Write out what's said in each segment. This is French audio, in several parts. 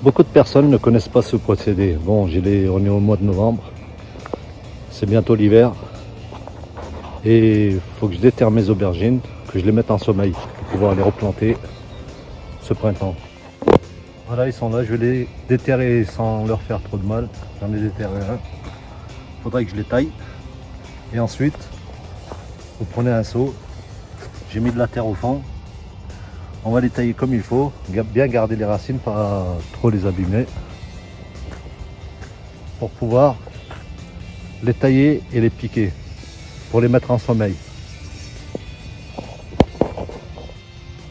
Beaucoup de personnes ne connaissent pas ce procédé. Bon, on est au mois de novembre, c'est bientôt l'hiver et il faut que je déterre mes aubergines, que je les mette en sommeil pour pouvoir les replanter ce printemps. Voilà, ils sont là, je vais les déterrer sans leur faire trop de mal. J'en ai déterré un. Il faudrait que je les taille. Et ensuite, vous prenez un seau, j'ai mis de la terre au fond. On va les tailler comme il faut, bien garder les racines, pas trop les abîmer, pour pouvoir les tailler et les piquer, pour les mettre en sommeil.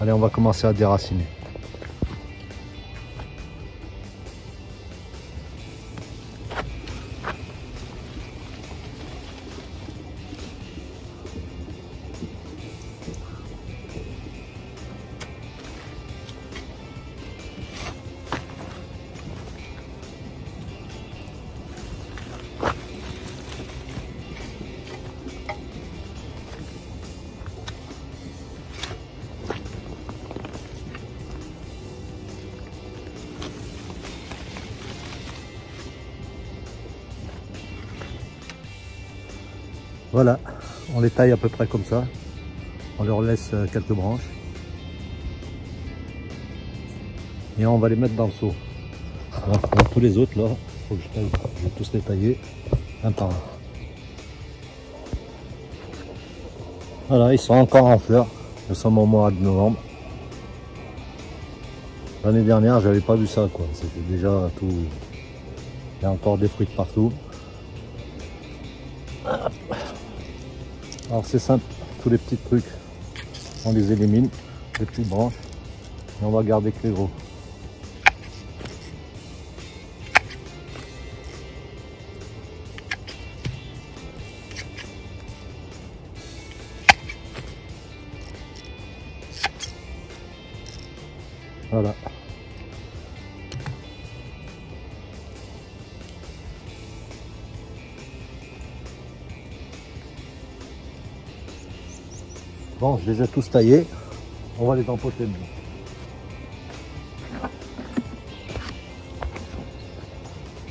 Allez, on va commencer à déraciner. Voilà, on les taille à peu près comme ça. On leur laisse quelques branches. Et on va les mettre dans le seau. Voilà, pour tous les autres là, faut que je taille. Je vais tous les tailler un par un. Voilà, ils sont encore en fleurs. Nous sommes au mois de novembre. L'année dernière, j'avais pas vu ça quoi. C'était déjà tout. Il y a encore des fruits de partout. Alors c'est simple, tous les petits trucs, on les élimine, les petites branches, et on va garder que les gros. Voilà. Bon, je les ai tous taillés, on va les empocher dedans.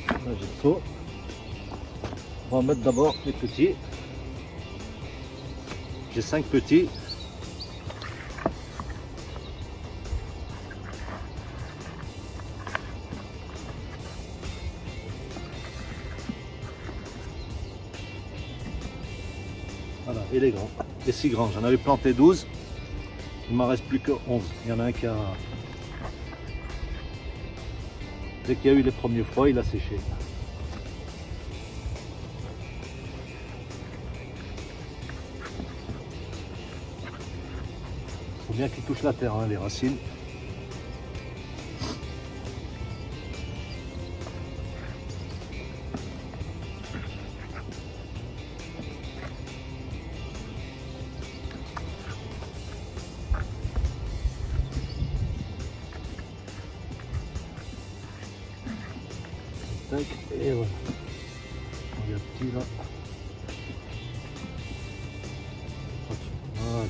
Là j'ai le seau. On va mettre d'abord les petits. J'ai 5 petits. Voilà, et les grands. Les 6 grands, j'en avais planté 12, il m'en reste plus que 11. Il y en a un qui a... Dès qu'il y a eu les premiers froids, il a séché. Il faut bien qu'ils touchent la terre, hein, les racines. Et voilà, il y a petit là. Voilà.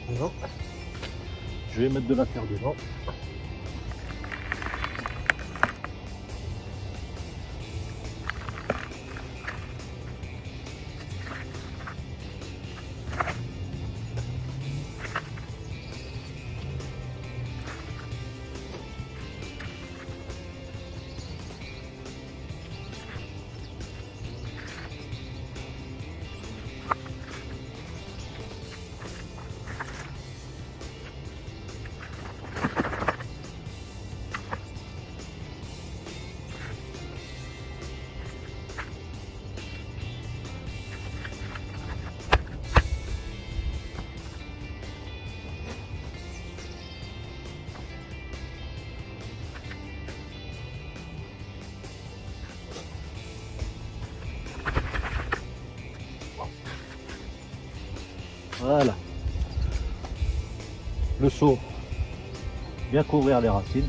Maintenant, je vais mettre de la terre dedans. Voilà. Le seau, bien couvrir les racines.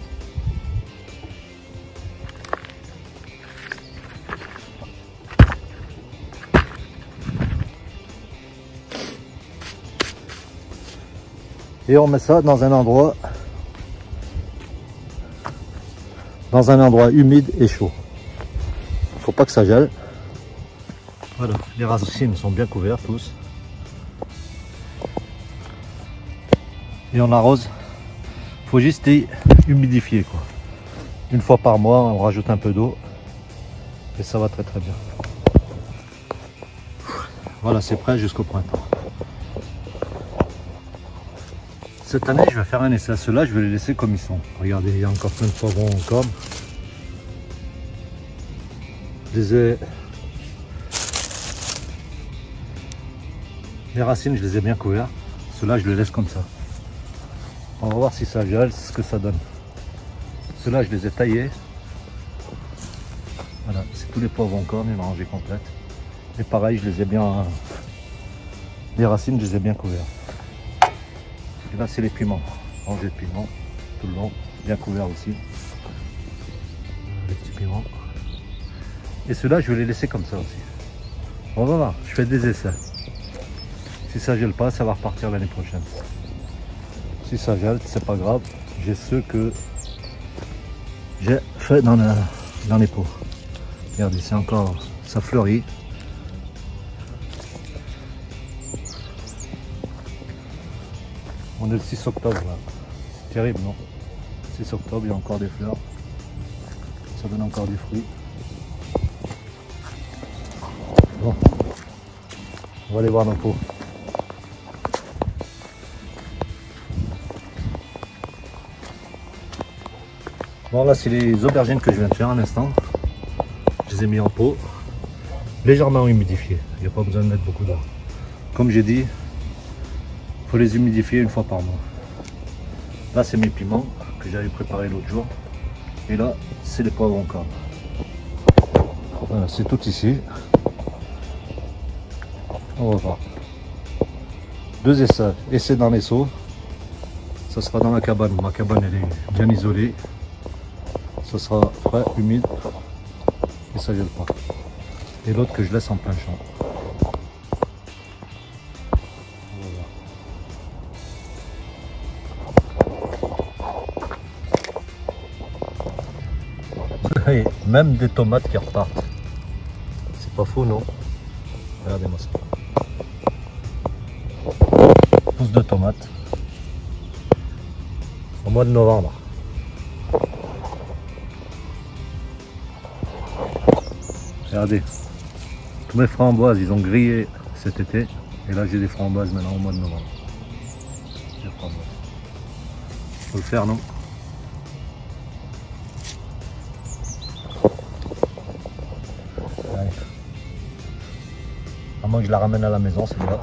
Et on met ça dans un endroit dans un endroit humide et chaud. Faut pas que ça gèle. Voilà, les racines sont bien couvertes tous. Et on arrose. Faut juste les humidifier quoi. Une fois par mois, on rajoute un peu d'eau et ça va très très bien. Voilà, c'est prêt jusqu'au printemps. Cette année, je vais faire un essai. Ceux-là, je vais les laisser comme ils sont. Regardez, il y a encore plein de poivrons en corne. Les racines, je les ai bien couverts. Ceux-là, je les laisse comme ça. On va voir si ça gèle, ce que ça donne. Ceux-là, je les ai taillés. Voilà, c'est tous les poivrons en corne, une rangée complète. Et pareil, je les ai bien... Les racines, je les ai bien couverts. Et là, c'est les piments. Rangée de piments, tout le long, bien couverts aussi. Les petits piments. Et ceux-là, je vais les laisser comme ça aussi. On va voir, je fais des essais. Si ça gèle pas, ça va repartir l'année prochaine. Si ça gèle, c'est pas grave. J'ai ceux que j'ai fait dans les pots. Regardez, c'est encore, ça fleurit. On est le 6 octobre là. C'est terrible, non? 6 octobre, il y a encore des fleurs. Ça donne encore des fruits. Bon, on va aller voir nos pots. Bon, là, c'est les aubergines que je viens de faire à l'instant. Je les ai mis en pot, légèrement humidifiés. Il n'y a pas besoin de mettre beaucoup d'eau. Comme j'ai dit, il faut les humidifier une fois par mois. Là, c'est mes piments que j'avais préparés l'autre jour. Et là, c'est les poivrons en corne. Voilà, c'est tout ici. On va voir. 2 essais. Essai dans les seaux. Ça sera dans la cabane. Ma cabane, elle est bien isolée. Ça sera frais, humide. Et ça gèle pas. Et l'autre que je laisse en plein champ. Et même des tomates qui repartent. C'est pas faux, non? Regardez-moi ça. Pousse de tomates. Au mois de novembre. Regardez. Tous mes framboises, ils ont grillé cet été. Et là, j'ai des framboises maintenant au mois de novembre. Des framboises. Faut le faire, non? À moins que je la ramène à la maison, celle-là.